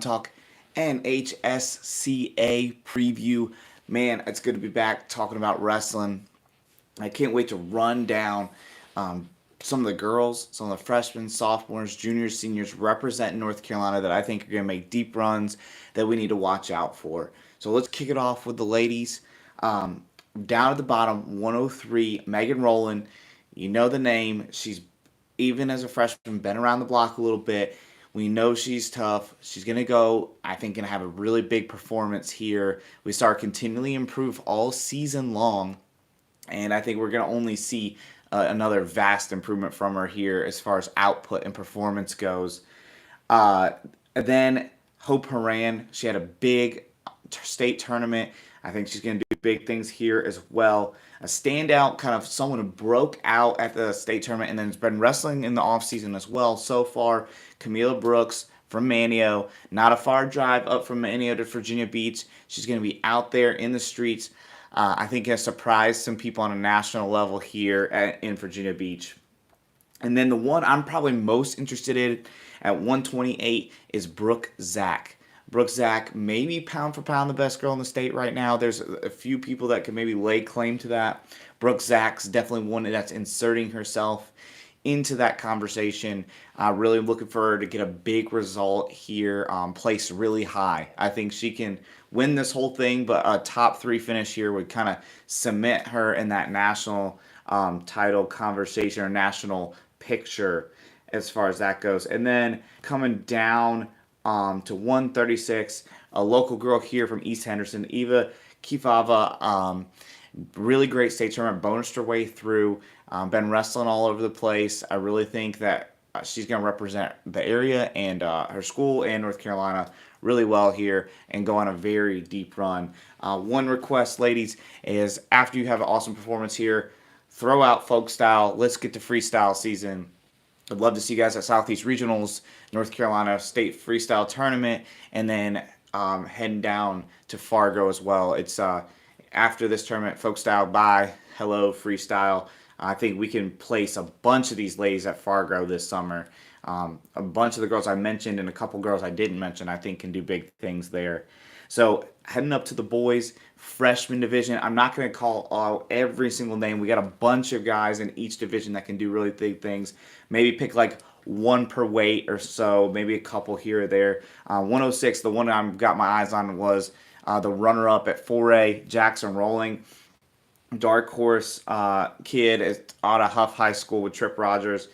Talk NHSCA Preview. Man, it's good to be back talking about wrestling. I can't wait to run down some of the girls, some of the freshmen, sophomores, juniors, seniors representing North Carolina that I think are going to make deep runs that we need to watch out for. So let's kick it off with the ladies. Down at the bottom, 103, Megan Rowland. You know the name. She's, even as a freshman, been around the block a little bit. We know she's tough. She's going to go, I think, going to have a really big performance here. We saw her continually improve all season long, and I think we're going to only see another vast improvement from her here as far as output and performance goes. Then Hope Horan, she had a big state tournament. I think she's going to do big things here as well. A standout, kind of someone who broke out at the state tournament and then has been wrestling in the offseason as well so far. Camila Brooks from Manteo. Not a far drive up from Manteo to Virginia Beach. She's going to be out there in the streets. I think has surprised some people on a national level here in Virginia Beach. And then the one I'm probably most interested in at 128 is Brooke Zack. Brooke Zack, maybe pound for pound the best girl in the state right now. There's a few people that could maybe lay claim to that. Brooke Zack's definitely one that's inserting herself into that conversation. Really looking for her to get a big result here, placed really high. I think she can win this whole thing, but a top 3 finish here would kind of cement her in that national title conversation or national picture as far as that goes. And then coming down to 136, a local girl here from East Henderson, Eva Kifava, really great state tournament, bonused her way through, been wrestling all over the place. I really think that she's going to represent the area and her school and North Carolina really well here and go on a very deep run. One request, ladies, is after you have an awesome performance here, throw out folk style. Let's get to freestyle season. I'd love to see you guys at Southeast Regionals, North Carolina State Freestyle Tournament, and then heading down to Fargo as well. It's after this tournament, folk style, bye, hello, freestyle. I think we can place a bunch of these ladies at Fargo this summer. A bunch of the girls I mentioned and a couple girls I didn't mention I think can do big things there. So heading up to the boys freshman division, I'm not going to call out every single name. We got a bunch of guys in each division that can do really big things. Maybe pick like one per weight or so, maybe a couple here or there. 106, the one I got my eyes on was the runner-up at 4A, Jackson Rowling. Dark horse kid out of Huff High School with Trip Rogers.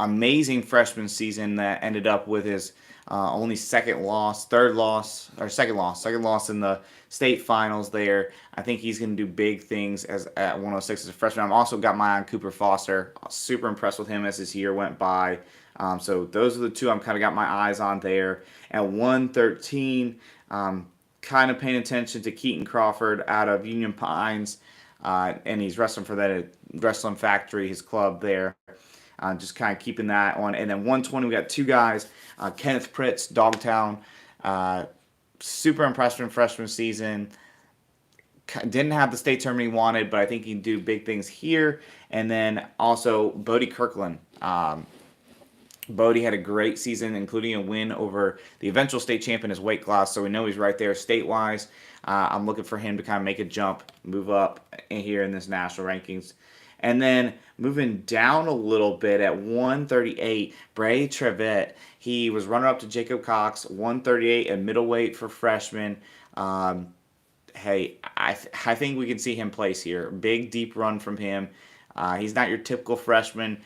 Amazing freshman season that ended up with his only second loss in the state finals there. I think he's going to do big things at 106 as a freshman. I've also got my eye on Cooper Foster. Super impressed with him as his year went by. So those are the two I'm kind of got my eyes on there. At 113, kind of paying attention to Keaton Crawford out of Union Pines. And he's wrestling for that Wrestling Factory, his club there. Just kind of keeping that on. And then 120, we got two guys. Kenneth Fritz, Dogtown. Super impressed in freshman season. Didn't have the state tournament he wanted, but I think he can do big things here. And then also Bodie Kirkland. Bodie had a great season, including a win over the eventual state champion, his weight class. So we know he's right there state-wise. I'm looking for him to kind of make a jump, move up here in this national rankings. And then moving down a little bit at 138, Bray Trevette. He was runner-up to Jacob Cox, 138 at middleweight for freshmen. Hey, I think we can see him place here. Big, deep run from him. He's not your typical freshman.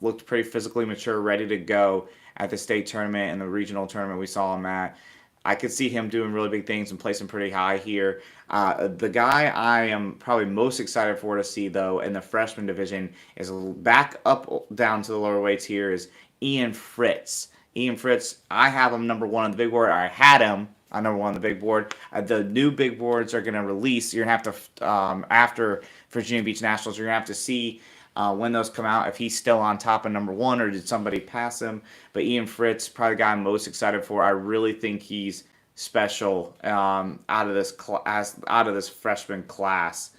Looked pretty physically mature, ready to go at the state tournament and the regional tournament we saw him at. I could see him doing really big things and placing pretty high here. The guy I am probably most excited for to see, though, in the freshman division is back up down to the lower weights here is Ian Fritz. Ian Fritz, I have him number 1 on the big board. I had him on number 1 on the big board. The new big boards are going to release. You're going to have to, after Virginia Beach Nationals, you're going to have to see when those come out, if he's still on top of number 1 or did somebody pass him. But Ian Fritz, probably the guy I'm most excited for. I really think he's special out of this freshman class.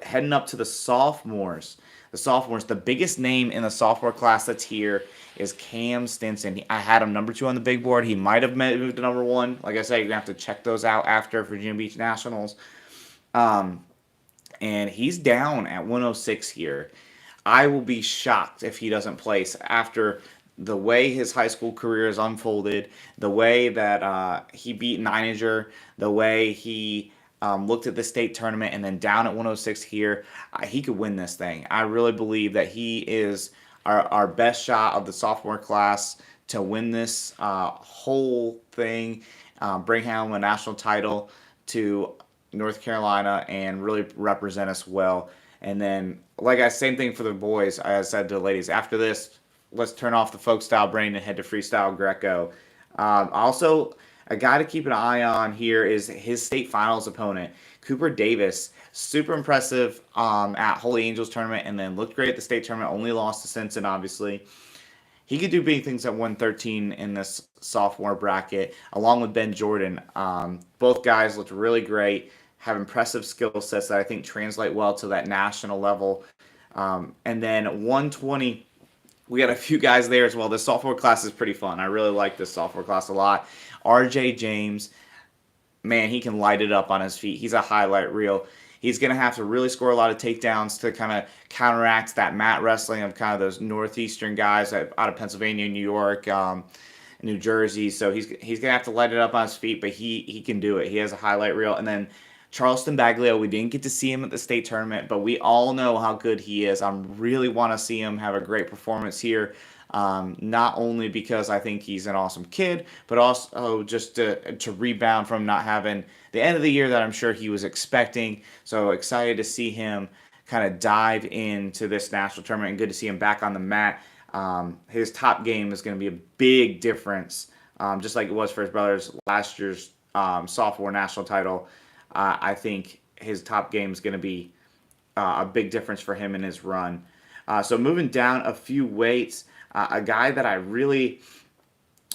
Heading up to the sophomores. The biggest name in the sophomore class that's here is Cam Stinson. I had him number 2 on the big board. He might have moved to number 1. Like I said, you're going to have to check those out after Virginia Beach Nationals. And he's down at 106 here. I will be shocked if he doesn't place after the way his high school career has unfolded, the way that he beat Nininger, the way he looked at the state tournament, and then down at 106 here. He could win this thing. I really believe that he is our best shot of the sophomore class to win this whole thing, bring home a national title to North Carolina, and really represent us well. And then, same thing for the boys. I said to the ladies, after this, let's turn off the folk style brain and head to freestyle Greco. Also, a guy to keep an eye on here is his state finals opponent, Cooper Davis. Super impressive at Holy Angels tournament, and then looked great at the state tournament. Only lost to Stinson, obviously. He could do big things at 113 in this sophomore bracket, along with Ben Jordan. Both guys looked really great, have impressive skill sets that I think translate well to that national level. And then 120, we got a few guys there as well. This sophomore class is pretty fun. I really like this sophomore class a lot. RJ James, man, he can light it up on his feet. He's a highlight reel. He's going to have to really score a lot of takedowns to kind of counteract that mat wrestling of kind of those northeastern guys out of Pennsylvania, New York, New Jersey. So he's going to have to light it up on his feet, but he can do it. He has a highlight reel. And then Charleston Baglio, we didn't get to see him at the state tournament, but we all know how good he is. I really want to see him have a great performance here, not only because I think he's an awesome kid, but also just to rebound from not having the end of the year that I'm sure he was expecting. So excited to see him kind of dive into this national tournament, and good to see him back on the mat. His top game is going to be a big difference, just like it was for his brothers last year's sophomore national title. I think his top game is going to be a big difference for him in his run. So moving down a few weights, a guy that I really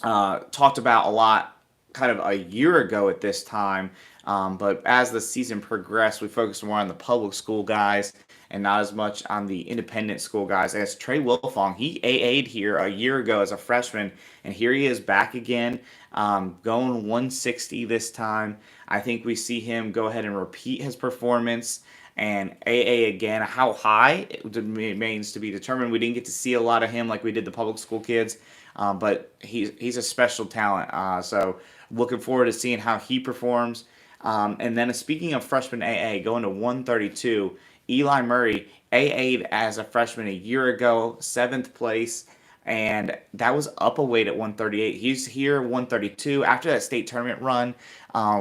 talked about a lot kind of a year ago at this time, but as the season progressed, we focused more on the public school guys and not as much on the independent school guys. As Trey Wilfong, he AA'd here a year ago as a freshman, and here he is back again, going 160 this time. I think we see him go ahead and repeat his performance and AA again. How high it remains to be determined. We didn't get to see a lot of him like we did the public school kids, but he's a special talent. So looking forward to seeing how he performs. And then speaking of freshman AA, going to 132, Eli Murray AA'd as a freshman a year ago, 7th place. And that was up a weight at 138. He's here 132 after that state tournament run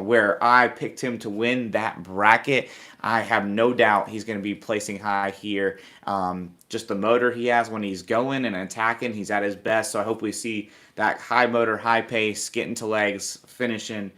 where I picked him to win that bracket. I have no doubt he's going to be placing high here. Just the motor he has when he's going and attacking, he's at his best. So I hope we see that high motor, high pace, getting to legs, finishing.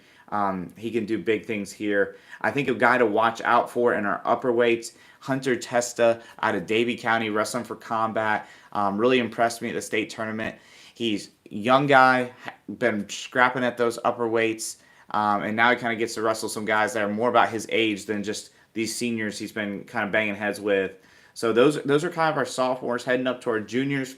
He can do big things here. I think a guy to watch out for in our upper weights, Hunter Testa out of Davie County, wrestling for combat. Really impressed me at the state tournament. He's a young guy, been scrapping at those upper weights, and now he kind of gets to wrestle some guys that are more about his age than just these seniors he's been kind of banging heads with. So those are kind of our sophomores heading up to our juniors.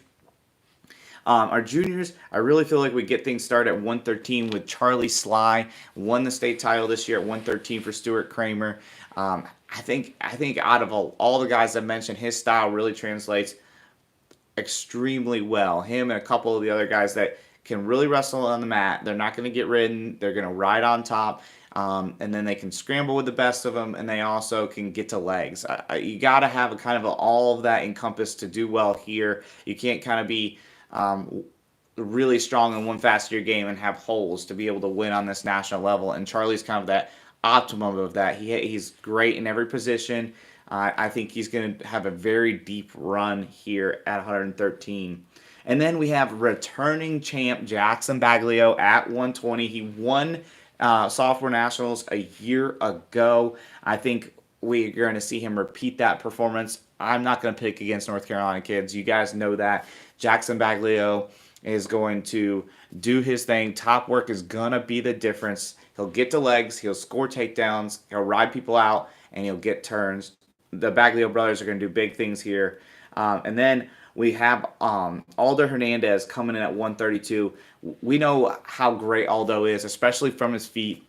Our juniors, I really feel like we get things started at 113 with Charlie Sly. Won the state title this year at 113 for Stuart Kramer. I think out of all the guys I mentioned, his style really translates extremely well. Him and a couple of the other guys that can really wrestle on the mat. They're not going to get ridden. They're going to ride on top. And then they can scramble with the best of them, and they also can get to legs. You got to have a kind of all of that encompassed to do well here. You can't kind of be really strong in one facet of your game and have holes to be able to win on this national level. And Charlie's kind of that optimum of that. He's great in every position. I think he's going to have a very deep run here at 113. And then we have returning champ Jackson Baglio at 120. He won sophomore nationals a year ago. I think we're going to see him repeat that performance. I'm not going to pick against North Carolina kids. You guys know that. Jackson Baglio is going to do his thing. Top work is going to be the difference. He'll get to legs. He'll score takedowns. He'll ride people out, and he'll get turns. The Baglio brothers are going to do big things here. And then We have Aldo Hernandez coming in at 132. We know how great Aldo is, especially from his feet.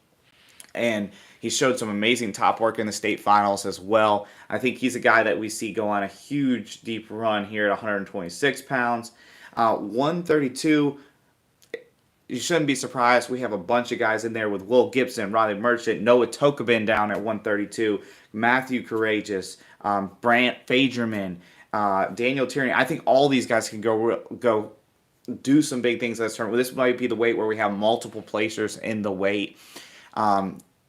And he showed some amazing top work in the state finals as well. I think he's a guy that we see go on a huge, deep run here at 126 pounds. 132, you shouldn't be surprised. We have a bunch of guys in there with Will Gibson, Riley Merchant, Noah Tokubin down at 132, Matthew Courageous, Brant Fagerman, Daniel Tierney. I think all these guys can go do some big things in this tournament. This might be the weight where we have multiple placers in the weight.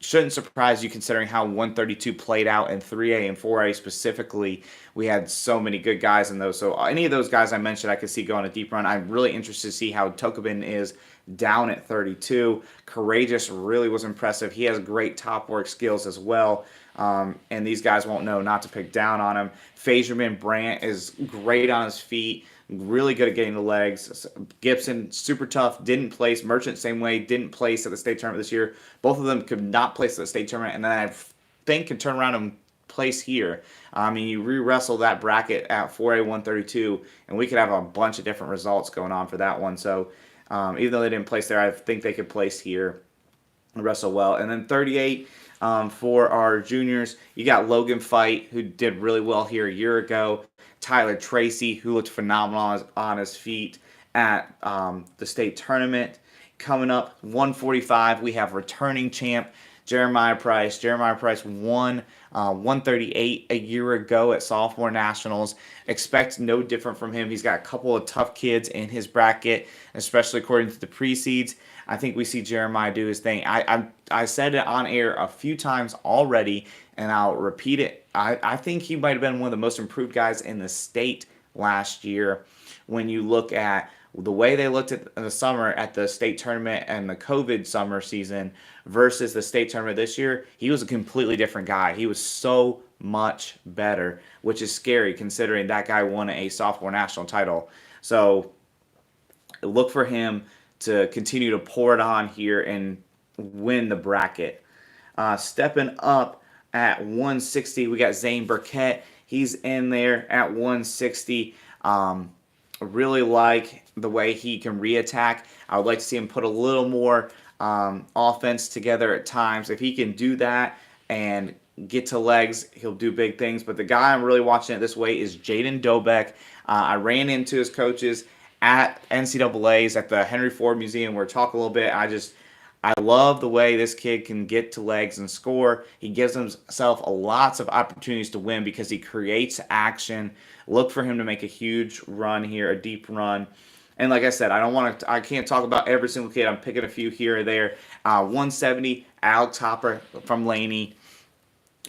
Shouldn't surprise you considering how 132 played out in 3A and 4A specifically. We had so many good guys in those. So any of those guys I mentioned, I could see going a deep run. I'm really interested to see how Tokubin is down at 32. Courageous really was impressive. He has great top work skills as well. And these guys won't know not to pick down on him. Fagerman Brant is great on his feet. Really good at getting the legs. Gibson, super tough, didn't place. Merchant, same way, didn't place at the state tournament this year. Both of them could not place at the state tournament, and then I think can turn around and place here. I mean, you re-wrestle that bracket at 4A 132, and we could have a bunch of different results going on for that one. So even though they didn't place there, I think they could place here and wrestle well. And then 38 for our juniors, you got Logan Fight, who did really well here a year ago. Tyler Tracy, who looked phenomenal on his feet at the state tournament. Coming up, 145, we have returning champ Jeremiah Price. Jeremiah Price won 138 a year ago at sophomore nationals. Expect no different from him. He's got a couple of tough kids in his bracket, especially according to the pre-seeds. I think we see Jeremiah do his thing. I said it on air a few times already, and I'll repeat it. I think he might have been one of the most improved guys in the state last year. When you look at the way they looked at in the summer at the state tournament and the COVID summer season versus the state tournament this year, he was a completely different guy. He was so much better, which is scary considering that guy won a sophomore national title. So look for him to continue to pour it on here and win the bracket. Stepping up at 160, we got Zayn Burkett. He's in there at 160. Really like the way he can reattack. I would like to see him put a little more offense together at times. If he can do that and get to legs, he'll do big things. But the guy I'm really watching it this way is Jayden Dobeck. I ran into his coaches at NCAA's at the Henry Ford Museum. We're talking a little bit. I love the way this kid can get to legs and score. He gives himself lots of opportunities to win because he creates action. Look for him to make a huge run here, a deep run. And like I said, I can't talk about every single kid. I'm picking a few here or there. 170, Alex Hopper from Laney.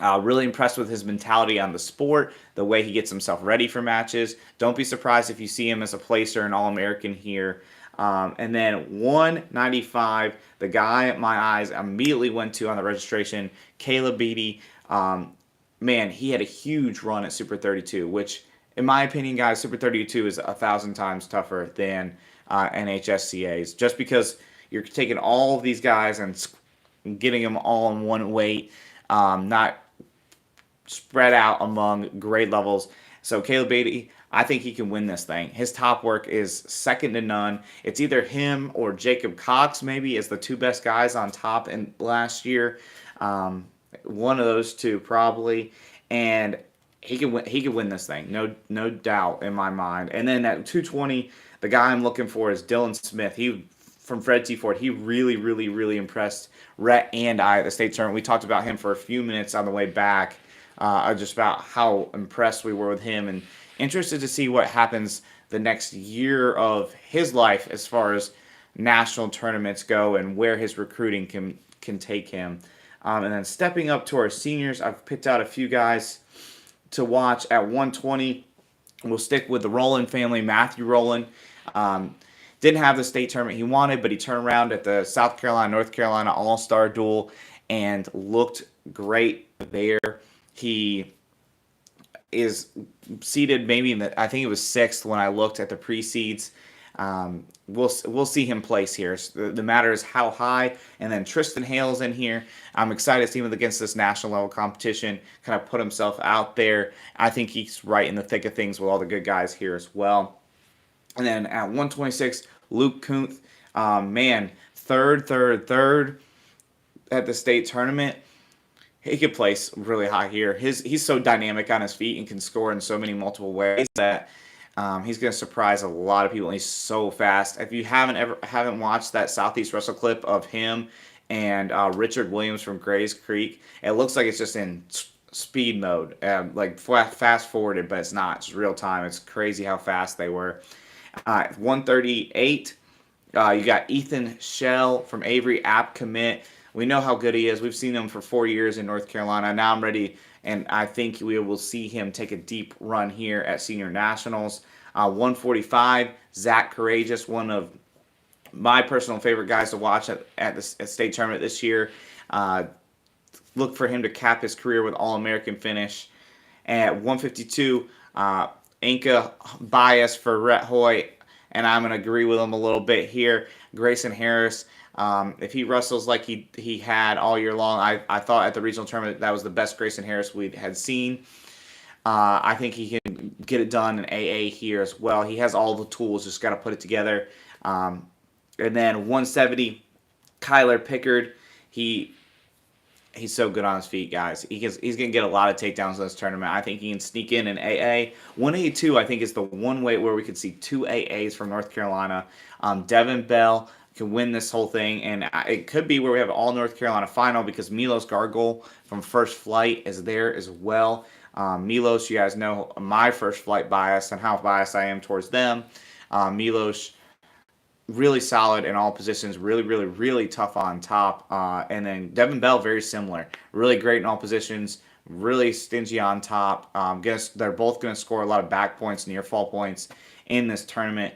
Really impressed with his mentality on the sport, the way he gets himself ready for matches. Don't be surprised if you see him as a placer and All-American here. And then 195, the guy my eyes immediately went to on the registration, Kayla Beatty. Man, he had a huge run at Super 32, which, in my opinion, guys, Super 32 is 1,000 times tougher than NHSCA's. Just because you're taking all of these guys and getting them all in one weight, not spread out among grade levels. So Kayla Beatty, I think he can win this thing. His top work is second to none. It's either him or Jacob Cox maybe as the two best guys on top in last year. One of those two probably. And he can win this thing. No doubt in my mind. And then at 220, the guy I'm looking for is Dylan Smith. He from Fred T. Ford. He really impressed Rhett and I at the state tournament. We talked about him for a few minutes on the way back. Just about how impressed we were with him and interested to see what happens the next year of his life as far as national tournaments go and where his recruiting can take him. And then stepping up to our seniors, I've picked out a few guys to watch at 120. We'll stick with the Rowland family. Matthew Rowland didn't have the state tournament he wanted, but he turned around at the South Carolina-North Carolina All-Star Duel and looked great there. He is seated maybe I think it was 6th when I looked at the pre-seeds. We'll see him place here. So the matter is how high. And then Tristan Hale's in here. I'm excited to see him against this national level competition, kind of put himself out there. I think he's right in the thick of things with all the good guys here as well. And then at 126, Luke Kuntz, man, third at the state tournament. He could place really high here. He's so dynamic on his feet and can score in so many multiple ways that he's going to surprise a lot of people. And he's so fast. If you haven't watched that Southeast Wrestle clip of him and Richard Williams from Grays Creek, it looks like it's just in speed mode, like fast forwarded, but it's not. It's real time. It's crazy how fast they were. 138. You got Ethan Shell from Avery, app commit. We know how good he is. We've seen him for 4 years in North Carolina. Now I'm ready, and I think we will see him take a deep run here at Senior Nationals. 145, Zach Courageous, one of my personal favorite guys to watch at the state tournament this year. Look for him to cap his career with All-American finish. At 152, Inca bias for Rhett Hoy, and I'm going to agree with him a little bit here. Grayson Harris, if he wrestles like he had all year long, I thought at the regional tournament that was the best Grayson Harris we had seen. I think he can get it done in AA here as well. He has all the tools, just got to put it together. And then 170, Kyler Pickard. He's so good on his feet, guys. He's going to get a lot of takedowns in this tournament. I think he can sneak in AA. 182, I think, is the one weight where we could see 2 AAs from North Carolina. Devin Bell can win this whole thing, and it could be where we have an all North Carolina final because Milos Gargol from First Flight is there as well. Milos, you guys know my First Flight bias and how biased I am towards them. Milos, really solid in all positions, really tough on top. And then Devin Bell, very similar. Really great in all positions, really stingy on top. They're both going to score a lot of back points, near fall points in this tournament.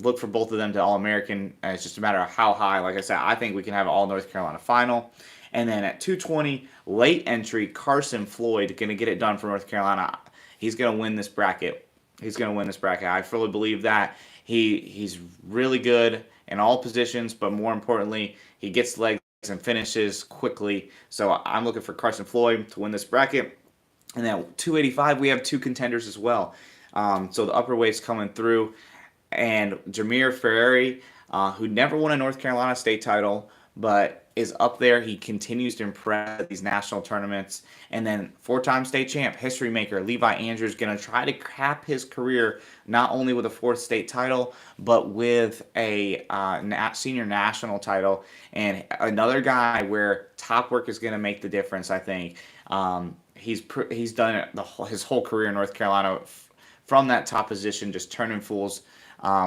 Look for both of them to All-American. It's just a matter of how high. Like I said, I think we can have an All-North Carolina final. And then at 220, late entry, Carson Floyd going to get it done for North Carolina. He's going to win this bracket. I fully believe that. He's really good in all positions, but more importantly, he gets legs and finishes quickly. So I'm looking for Carson Floyd to win this bracket. And then 285, we have 2 contenders as well. So the upper weight's coming through. And Jameer Ferrari, who never won a North Carolina state title, but is up there. He continues to impress at these national tournaments. And then 4-time state champ, history maker, Levi Andrews, going to try to cap his career not only with a 4th state title, but with a senior national title. And another guy where top work is going to make the difference, I think. He's done it his whole career in North Carolina from that top position, just turning fools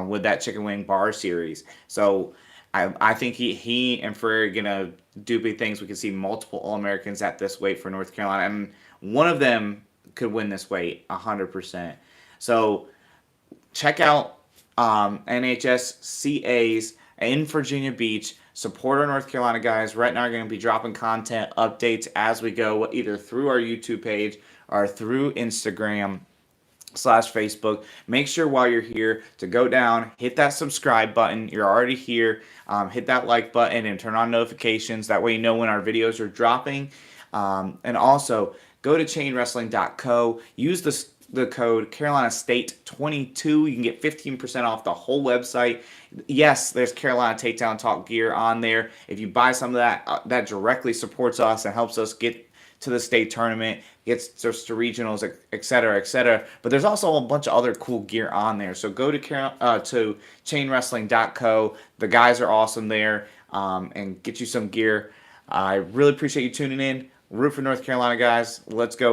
with that chicken wing bar series. So I think he and Ferrer are going to do big things. We can see multiple All-Americans at this weight for North Carolina. And one of them could win this weight 100%. So check out NHSCA's in Virginia Beach. Support our North Carolina guys. Right now we're going to be dropping content updates as we go, either through our YouTube page or through Instagram /Facebook. Make sure while you're here to go down, hit that subscribe button. You're already here. Hit that like button and turn on notifications. That way you know when our videos are dropping. And also go to chainwrestling.co. Use the code Carolina State 22. You can get 15% off the whole website. Yes, there's Carolina Takedown Talk gear on there. If you buy some of that, that directly supports us and helps us get to the state tournament, gets us to regionals, etc., etc. But there's also a bunch of other cool gear on there. So go to chainwrestling.co. The guys are awesome there, and get you some gear. I really appreciate you tuning in. Root for North Carolina, guys. Let's go.